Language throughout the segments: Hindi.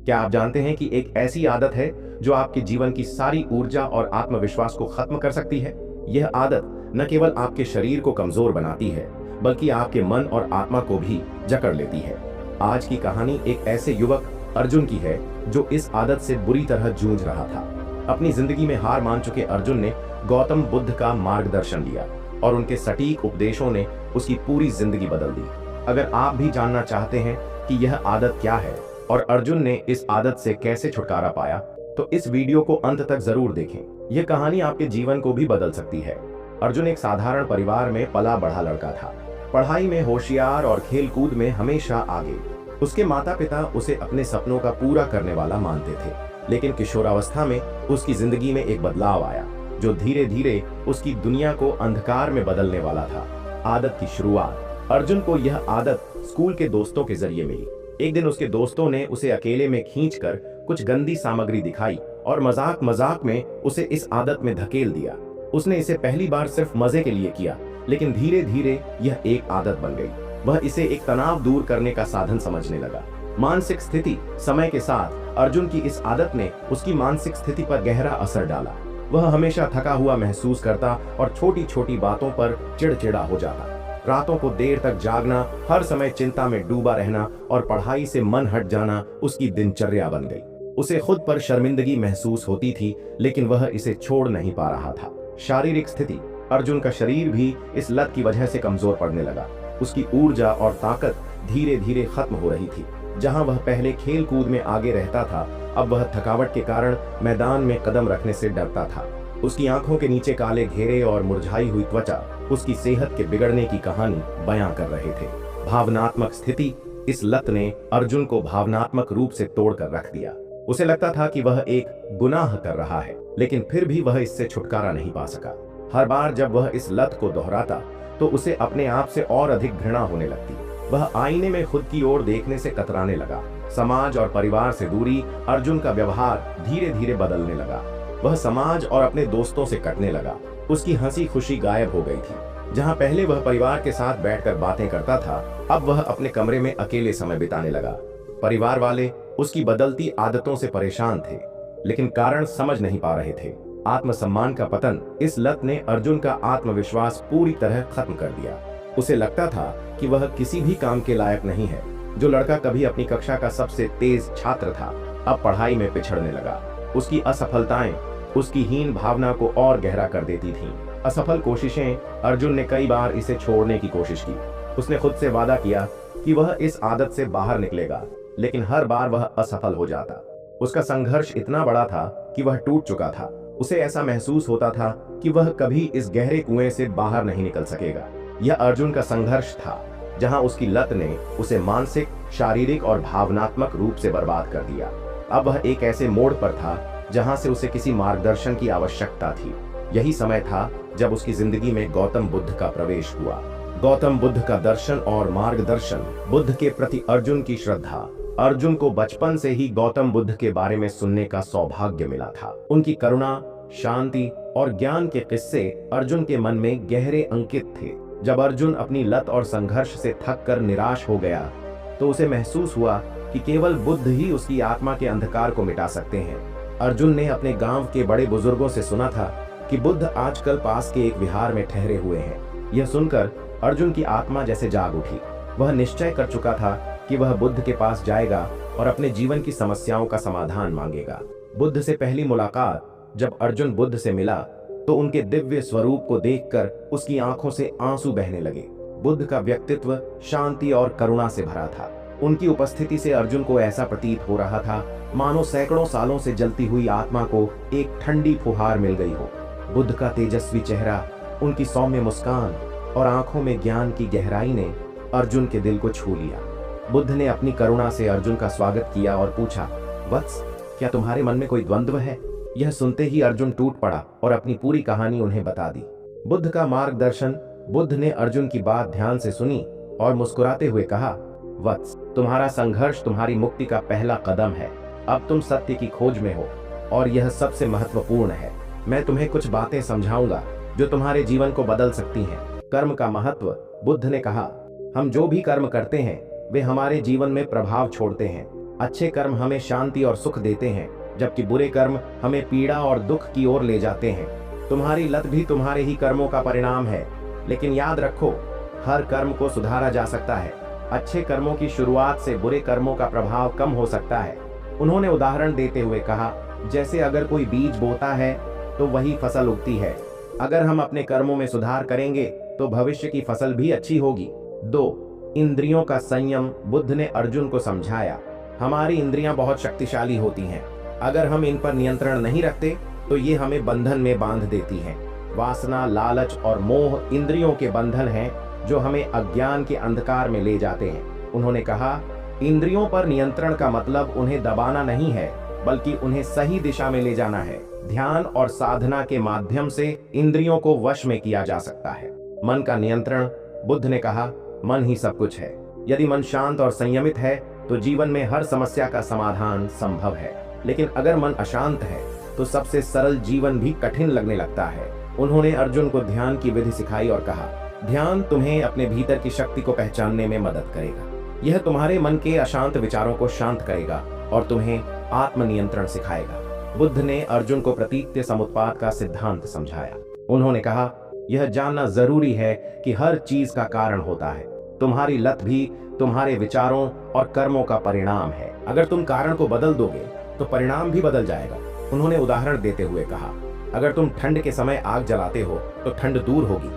क्या आप जानते हैं कि एक ऐसी आदत है जो आपके जीवन की सारी ऊर्जा और आत्मविश्वास को खत्म कर सकती है? यह आदत न केवल आपके शरीर को कमजोर बनाती है, बल्कि आपके मन और आत्मा को भी जकड़ लेती है। आज की कहानी एक ऐसे युवक अर्जुन की है जो इस आदत से बुरी तरह जूझ रहा था। अपनी जिंदगी में हार मान चुके अर्जुन ने गौतम बुद्ध का मार्गदर्शन लिया और उनके सटीक उपदेशों ने उसकी पूरी जिंदगी बदल दी। अगर आप भी जानना चाहते हैं कि यह आदत क्या है और अर्जुन ने इस आदत से कैसे छुटकारा पाया, तो इस वीडियो को अंत तक जरूर देखें। यह कहानी आपके जीवन को भी बदल सकती है। अर्जुन एक साधारण परिवार में पला बढ़ा लड़का था। पढ़ाई में होशियार और खेलकूद में हमेशा आगे। उसके माता पिता उसे अपने सपनों का पूरा करने वाला मानते थे, लेकिन किशोरावस्था में उसकी जिंदगी में एक बदलाव आया जो धीरे धीरे उसकी दुनिया को अंधकार में बदलने वाला था। आदत की शुरुआत। अर्जुन को यह आदत स्कूल के दोस्तों के जरिए मिली। एक दिन उसके दोस्तों ने उसे अकेले में खींचकर कुछ गंदी सामग्री दिखाई और मजाक मजाक में उसे इस आदत में धकेल दिया। उसने इसे पहली बार सिर्फ मजे के लिए किया, लेकिन धीरे धीरे यह एक आदत बन गई। वह इसे एक तनाव दूर करने का साधन समझने लगा। मानसिक स्थिति। समय के साथ अर्जुन की इस आदत ने उसकी मानसिक स्थिति पर गहरा असर डाला। वह हमेशा थका हुआ महसूस करता और छोटी छोटी बातों पर चिड़चिड़ा हो जाता। रातों को देर तक जागना, हर समय चिंता में डूबा रहना और पढ़ाई से मन हट जाना उसकी दिनचर्या बन गई। उसे खुद पर शर्मिंदगी महसूस होती थी, लेकिन वह इसे छोड़ नहीं पा रहा था। शारीरिक स्थिति। अर्जुन का शरीर भी इस लत की वजह से कमजोर पड़ने लगा। उसकी ऊर्जा और ताकत धीरे धीरे खत्म हो रही थी। जहां वह पहले खेल कूद में आगे रहता था, अब वह थकावट के कारण मैदान में कदम रखने से डरता था। उसकी आंखों के नीचे काले घेरे और मुरझाई हुई त्वचा उसकी सेहत के बिगड़ने की कहानी बयां कर रहे थे। भावनात्मक स्थिति। इस लत ने अर्जुन को भावनात्मक रूप से तोड़कर रख दिया। उसे लगता था कि वह एक गुनाह कर रहा है, लेकिन फिर भी वह इससे छुटकारा नहीं पा सका। हर बार जब वह इस लत को दोहराता तो उसे अपने आप से और अधिक घृणा होने लगती। वह आईने में खुद की ओर देखने से कतराने लगा। समाज और परिवार से दूरी। अर्जुन का व्यवहार धीरे धीरे बदलने लगा। वह समाज और अपने दोस्तों से कटने लगा। उसकी हंसी खुशी गायब हो गई थी। जहां पहले वह परिवार के साथ बैठकर बातें करता था, अब वह अपने कमरे में अकेले समय बिताने लगा। परिवार वाले उसकी बदलती आदतों से परेशान थे, लेकिन कारण समझ नहीं पा रहे थे। आत्मसम्मान का पतन। इस लत ने अर्जुन का आत्मविश्वास पूरी तरह खत्म कर दिया। उसे लगता था कि वह किसी भी काम के लायक नहीं है। जो लड़का कभी अपनी कक्षा का सबसे तेज छात्र था, अब पढ़ाई में पिछड़ने लगा। उसकी असफलताएं उसकी हीन भावना को और गहरा कर देती थीं। असफल कोशिशें। अर्जुन ने कई बार इसे छोड़ने की कोशिश की। उसने खुद से वादा किया कि वह इस आदत से बाहर निकलेगा, लेकिन हर बार वह असफल हो जाता। उसका संघर्ष इतना बड़ा था कि वह टूट चुका था। उसे ऐसा महसूस होता था कि वह कभी इस गहरे कुएं से बाहर नहीं निकल सकेगा। यह अर्जुन का संघर्ष था, जहां उसकी लत ने उसे मानसिक, शारीरिक और भावनात्मक रूप से बर्बाद कर दिया। अब वह एक ऐसे मोड़ पर था जहां से उसे किसी मार्गदर्शन की आवश्यकता थी। यही समय था जब उसकी जिंदगी में गौतम बुद्ध का प्रवेश हुआ। गौतम बुद्ध का दर्शन और मार्गदर्शन। बुद्ध के प्रति अर्जुन की श्रद्धा। अर्जुन को बचपन से ही गौतम बुद्ध के बारे में सुनने का सौभाग्य मिला था। उनकी करुणा, शांति और ज्ञान के किस्से अर्जुन के मन में गहरे अंकित थे। जब अर्जुन अपनी लत और संघर्ष से थक कर निराश हो गया, तो उसे महसूस हुआ कि केवल बुद्ध ही उसकी आत्मा के अंधकार को मिटा सकते हैं। अर्जुन ने अपने गांव के बड़े बुजुर्गों से सुना था कि बुद्ध आजकल पास के एक विहार में ठहरे हुए हैं। यह सुनकर अर्जुन की आत्मा जैसे जाग उठी। वह निश्चय कर चुका था कि वह बुद्ध के पास जाएगा और अपने जीवन की समस्याओं का समाधान मांगेगा। बुद्ध से पहली मुलाकात। जब अर्जुन बुद्ध से मिला तो उनके दिव्य स्वरूप को देखकर उसकी आंखों से आंसू बहने लगे। बुद्ध का व्यक्तित्व शांति और करुणा से भरा था। उनकी उपस्थिति से अर्जुन को ऐसा प्रतीत हो रहा था मानो सैकड़ों सालों से जलती हुई आत्मा को एक ठंडी फुहार मिल गई हो। बुद्ध का तेजस्वी चेहरा, उनकी सौम्य मुस्कान और आंखों में ज्ञान की गहराई ने अर्जुन के दिल को छू लिया। बुद्ध ने अपनी करुणा से अर्जुन का स्वागत किया और पूछा, वत्स, क्या तुम्हारे मन में कोई द्वंद्व है? यह सुनते ही अर्जुन टूट पड़ा और अपनी पूरी कहानी उन्हें बता दी। बुद्ध का मार्गदर्शन। बुद्ध ने अर्जुन की बात ध्यान से सुनी और मुस्कुराते हुए कहा, वत्स, तुम्हारा संघर्ष तुम्हारी मुक्ति का पहला कदम है। अब तुम सत्य की खोज में हो और यह सबसे महत्वपूर्ण है। मैं तुम्हें कुछ बातें समझाऊंगा जो तुम्हारे जीवन को बदल सकती हैं। कर्म का महत्व। बुद्ध ने कहा, हम जो भी कर्म करते हैं वे हमारे जीवन में प्रभाव छोड़ते हैं। अच्छे कर्म हमें शांति और सुख देते हैं, जबकि बुरे कर्म हमें पीड़ा और दुख की ओर ले जाते हैं। तुम्हारी लत भी तुम्हारे ही कर्मों का परिणाम है, लेकिन याद रखो, हर कर्म को सुधारा जा सकता है। अच्छे कर्मों की शुरुआत से बुरे कर्मों का प्रभाव कम हो सकता है। उन्होंने उदाहरण देते हुए कहा, जैसे अगर कोई बीज बोता है तो वही फसल उगती है। अगर हम अपने कर्मों में सुधार करेंगे तो भविष्य की फसल भी अच्छी होगी। 2. इंद्रियों का संयम। बुद्ध ने अर्जुन को समझाया, हमारी इंद्रियां बहुत शक्तिशाली होती हैं। अगर हम इन पर नियंत्रण नहीं रखते तो ये हमें बंधन में बांध देती हैं। वासना, लालच और मोह इंद्रियों के बंधन हैं जो हमें अज्ञान के अंधकार में ले जाते हैं। उन्होंने कहा, इंद्रियों पर नियंत्रण का मतलब उन्हें दबाना नहीं है, बल्कि उन्हें सही दिशा में ले जाना है। ध्यान और साधना के माध्यम से इंद्रियों को वश में किया जा सकता है। मन का नियंत्रण। बुद्ध ने कहा, मन ही सब कुछ है। यदि मन शांत और संयमित है तो जीवन में हर समस्या का समाधान संभव है। लेकिन अगर मन अशांत है तो सबसे सरल जीवन भी कठिन लगने लगता है। उन्होंने अर्जुन को ध्यान की विधि सिखाई और कहा, ध्यान तुम्हें अपने भीतर की शक्ति को पहचानने में मदद करेगा। यह तुम्हारे मन के अशांत विचारों को शांत करेगा और तुम्हें आत्मनियंत्रण सिखाएगा। बुद्ध ने अर्जुन को प्रतीत्य समुत्पाद का सिद्धांत समझाया। उन्होंने कहा, यह जानना जरूरी है कि हर चीज का कारण होता है। तुम्हारी लत भी तुम्हारे विचारों और कर्मों का परिणाम है। अगर तुम कारण को बदल दोगे तो परिणाम भी बदल जाएगा। उन्होंने उदाहरण देते हुए कहा, अगर तुम ठंड के समय आग जलाते हो तो ठंड दूर होगी,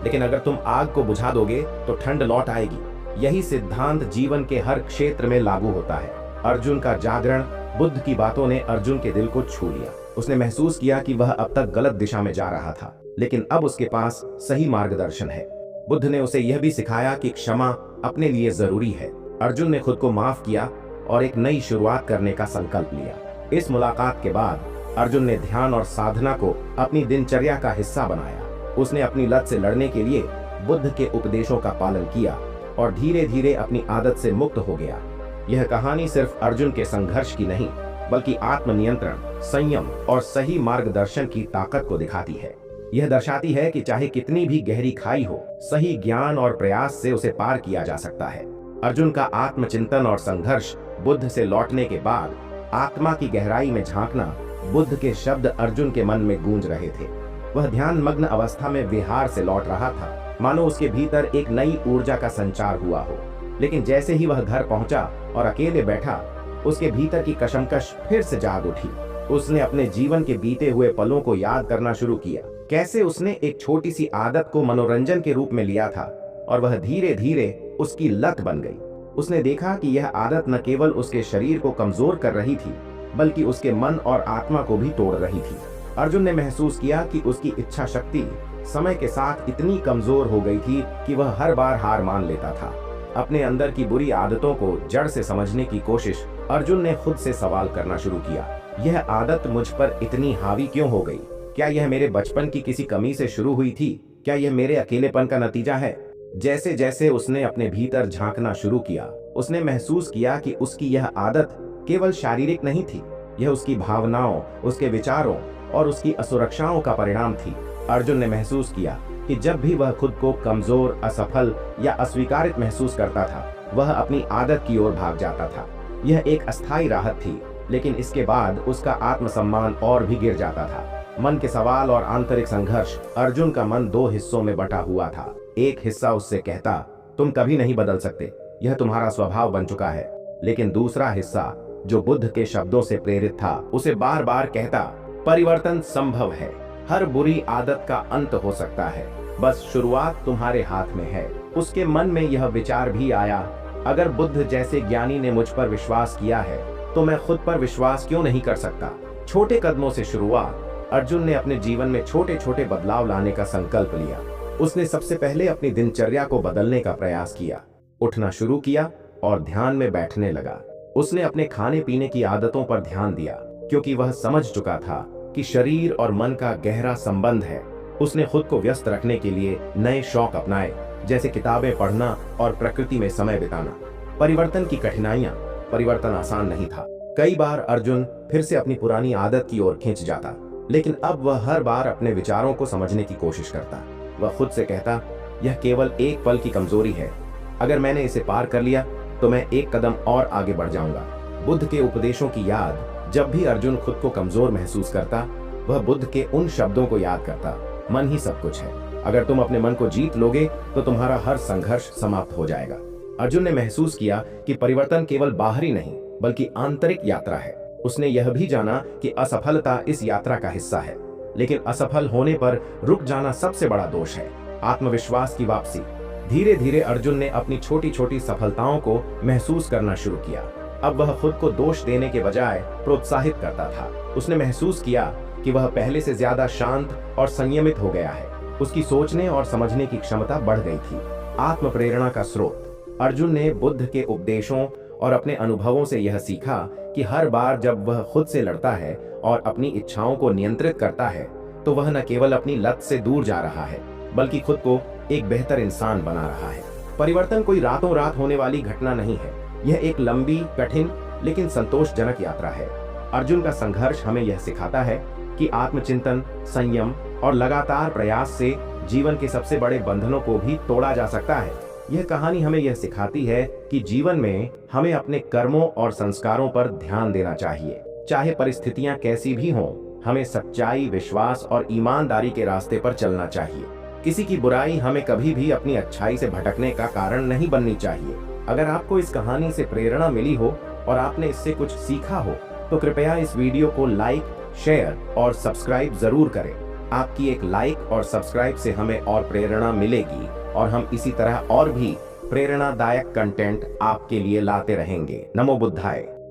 लेकिन अगर तुम आग को बुझा दोगे तो ठंड लौट आएगी। यही सिद्धांत जीवन के हर क्षेत्र में लागू होता है। अर्जुन का जागरण। बुद्ध की बातों ने अर्जुन के दिल को छू लिया। उसने महसूस किया कि वह अब तक गलत दिशा में जा रहा था, लेकिन अब उसके पास सही मार्गदर्शन है। बुद्ध ने उसे यह भी सिखाया कि क्षमा अपने लिए जरूरी है। अर्जुन ने खुद को माफ किया और एक नई शुरुआत करने का संकल्प लिया। इस मुलाकात के बाद अर्जुन ने ध्यान और साधना को अपनी दिनचर्या का हिस्सा बनाया। उसने अपनी लत से लड़ने के लिए बुद्ध के उपदेशों का पालन किया और धीरे धीरे अपनी आदत से मुक्त हो गया। यह कहानी सिर्फ अर्जुन के संघर्ष की नहीं, बल्कि आत्मनियंत्रण, संयम और सही मार्गदर्शन की ताकत को दिखाती है। यह दर्शाती है कि चाहे कितनी भी गहरी खाई हो, सही ज्ञान और प्रयास से उसे पार किया जा सकता है। अर्जुन का आत्मचिंतन और संघर्ष। बुद्ध से लौटने के बाद आत्मा की गहराई में झांकना। बुद्ध के शब्द अर्जुन के मन में गूंज रहे थे। वह ध्यान मग्न अवस्था में विहार से लौट रहा था, मानो उसके भीतर एक नई ऊर्जा का संचार हुआ हो। लेकिन जैसे ही वह घर पहुंचा और अकेले बैठा, उसके भीतर की कशमकश फिर से जाग उठी। उसने अपने जीवन के बीते हुए पलों को याद करना शुरू किया। कैसे उसने एक छोटी सी आदत को मनोरंजन के रूप में लिया था और वह धीरे धीरे उसकी लत बन गई। उसने देखा कि यह आदत न केवल उसके शरीर को कमजोर कर रही थी, बल्कि उसके मन और आत्मा को भी तोड़ रही थी। अर्जुन ने महसूस किया कि उसकी इच्छा शक्ति समय के साथ इतनी कमजोर हो गई थी कि वह हर बार हार मान लेता था। अपने अंदर की बुरी आदतों को जड़ से समझने की कोशिश अर्जुन ने खुद से सवाल करना शुरू किया। यह आदत मुझ पर इतनी हावी क्यों हो गई? क्या यह मेरे बचपन की किसी कमी से शुरू हुई थी? क्या यह मेरे अकेलेपन का नतीजा है? जैसे जैसे उसने अपने भीतर झांकना शुरू किया, उसने महसूस किया कि उसकी यह आदत केवल शारीरिक नहीं थी। यह उसकी भावनाओं, उसके विचारों और उसकी असुरक्षाओं का परिणाम थी। अर्जुन ने महसूस किया कि जब भी वह खुद को कमजोर, असफल या अस्वीकारित महसूस करता था, वह अपनी आदत की ओर भाग जाता था। यह एक अस्थायी राहत थी, लेकिन इसके बाद उसका आत्मसम्मान और भी गिर जाता था। मन के सवाल और आंतरिक संघर्ष। अर्जुन का मन दो हिस्सों में बटा हुआ था। एक हिस्सा उससे कहता, तुम कभी नहीं बदल सकते, यह तुम्हारा स्वभाव बन चुका है। लेकिन दूसरा हिस्सा, जो बुद्ध के शब्दों से प्रेरित था, उसे बार बार कहता, परिवर्तन संभव है। हर बुरी आदत का अंत हो सकता है, बस शुरुआत तुम्हारे हाथ में है। उसके मन में यह विचार भी आया, अगर बुद्ध जैसे ज्ञानी ने मुझ पर विश्वास किया है, तो मैं खुद पर विश्वास क्यों नहीं कर सकता? छोटे कदमों से शुरुआत। अर्जुन ने अपने जीवन में छोटे छोटे बदलाव लाने का संकल्प लिया। उसने सबसे पहले अपनी दिनचर्या को बदलने का प्रयास किया। उठना शुरू किया और ध्यान में बैठने लगा। उसने अपने खाने पीने की आदतों पर ध्यान दिया, क्योंकि वह समझ चुका था कि शरीर और मन का गहरा संबंध है। उसने खुद को व्यस्त रखने के लिए नए शौक अपनाए, जैसे किताबें पढ़ना और प्रकृति में समय बिताना। परिवर्तन की कठिनाइयां। परिवर्तन आसान नहीं था। कई बार अर्जुन फिर से अपनी पुरानी आदत की ओर खिंच जाता, लेकिन अब वह हर बार अपने विचारों को समझने की कोशिश करता। वह खुद से कहता, यह केवल एक पल की कमजोरी है। अगर मैंने इसे पार कर लिया तो मैं एक कदम और आगे बढ़ जाऊंगा। बुद्ध के उपदेशों की याद जब भी अर्जुन खुद को कमजोर महसूस करता, वह बुद्ध के उन शब्दों को याद करता, मन ही सब कुछ है। अगर तुम अपने मन को जीत लोगे तो तुम्हारा हर संघर्ष समाप्त हो जाएगा। अर्जुन ने महसूस किया कि परिवर्तन केवल बाहरी नहीं बल्कि आंतरिक यात्रा है। उसने यह भी जाना कि असफलता इस यात्रा का हिस्सा है, लेकिन असफल होने पर रुक जाना सबसे बड़ा दोष है। आत्मविश्वास की वापसी। धीरे धीरे अर्जुन ने अपनी छोटी छोटी सफलताओं को महसूस करना शुरू किया। अब वह खुद को दोष देने के बजाय प्रोत्साहित करता था। उसने महसूस किया कि वह पहले से ज्यादा शांत और संयमित हो गया है। उसकी सोचने और समझने की क्षमता बढ़ गई थी। आत्म प्रेरणा का स्रोत। अर्जुन ने बुद्ध के उपदेशों और अपने अनुभवों से यह सीखा कि हर बार जब वह खुद से लड़ता है और अपनी इच्छाओं को नियंत्रित करता है तो वह न केवल अपनी लत से दूर जा रहा है बल्कि खुद को एक बेहतर इंसान बना रहा है। परिवर्तन कोई रातों रात होने वाली घटना नहीं है। यह एक लंबी, कठिन लेकिन संतोषजनक यात्रा है। अर्जुन का संघर्ष हमें यह सिखाता है कि आत्मचिंतन, संयम और लगातार प्रयास से जीवन के सबसे बड़े बंधनों को भी तोड़ा जा सकता है। यह कहानी हमें यह सिखाती है कि जीवन में हमें अपने कर्मों और संस्कारों पर ध्यान देना चाहिए। चाहे परिस्थितियां कैसी भी हों, हमें सच्चाई, विश्वास और ईमानदारी के रास्ते पर चलना चाहिए। किसी की बुराई हमें कभी भी अपनी अच्छाई से भटकने का कारण नहीं बननी चाहिए। अगर आपको इस कहानी से प्रेरणा मिली हो और आपने इससे कुछ सीखा हो तो कृपया इस वीडियो को लाइक, शेयर और सब्सक्राइब जरूर करें। आपकी एक लाइक और सब्सक्राइब से हमें और प्रेरणा मिलेगी और हम इसी तरह और भी प्रेरणादायक कंटेंट आपके लिए लाते रहेंगे। नमो बुद्धाय।